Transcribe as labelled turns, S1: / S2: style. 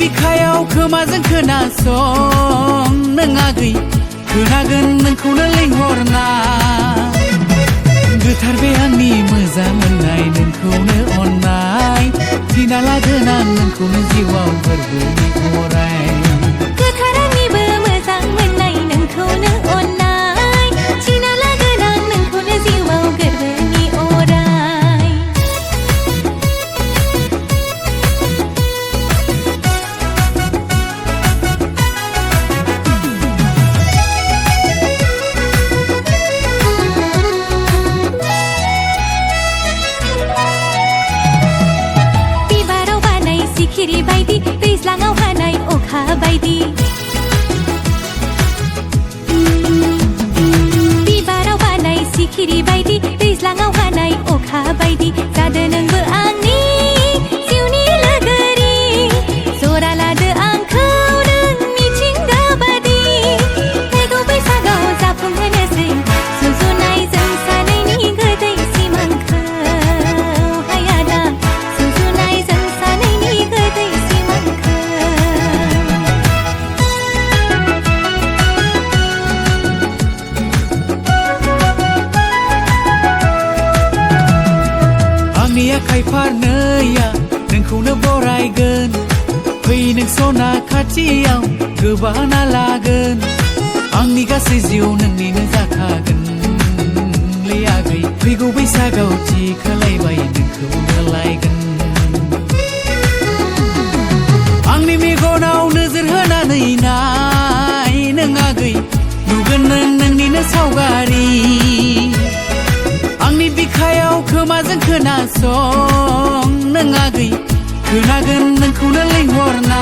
S1: बिखायाव खोमाजों खोनासं नों आगै खोनागोन नोंखौनो लिंहरना गोथार बे आंनि मोजां मोननाय नोंखौनो अननाय थिना लागोन आं नोंखौनो जिउआव गोरबोनि अराय
S2: गोथार आंनिबो मोजां मोननाय नोंखौनो अननाय थिना लागोन आं नोंखौनो जिउआव गोरबोनि अराय सिखिरि बायदि दैज्लाङाव हानाय अखा बायदि बिबाराव बानाय सिखिरि बायदि दैज्लाङाव हानाय अखा बायदि जादो नोंबो आंनि जिउनि लोगोरि जरा लादो आंखौ नों मिथिंगा बादि फैगौ बैसागाव जाफुंहोनोसै सुजुनायजों सानैनि गोदै सिमांखौ हायादा सुजुनायजों सानैनि गोदै सिमांखौ
S1: आंनि आखाइ फारनैया नोंखौनो बरायगोन फै नों सना खाथियाव गोबाना लागोन आंनि गासै जिउ नोंनिनो जाखागोन लै आगै फैगौ बैसागाव थि खालायबाय नोंखौनो लायगोन आंनि मेगनाव नोजोर होनानै नाय नों आगै नुगोन नों नोंनिनो सावगारि आंनि बिखायाव खोमाजों खोनासं नों आगै खोनागोन नोंखौनो लिंहरना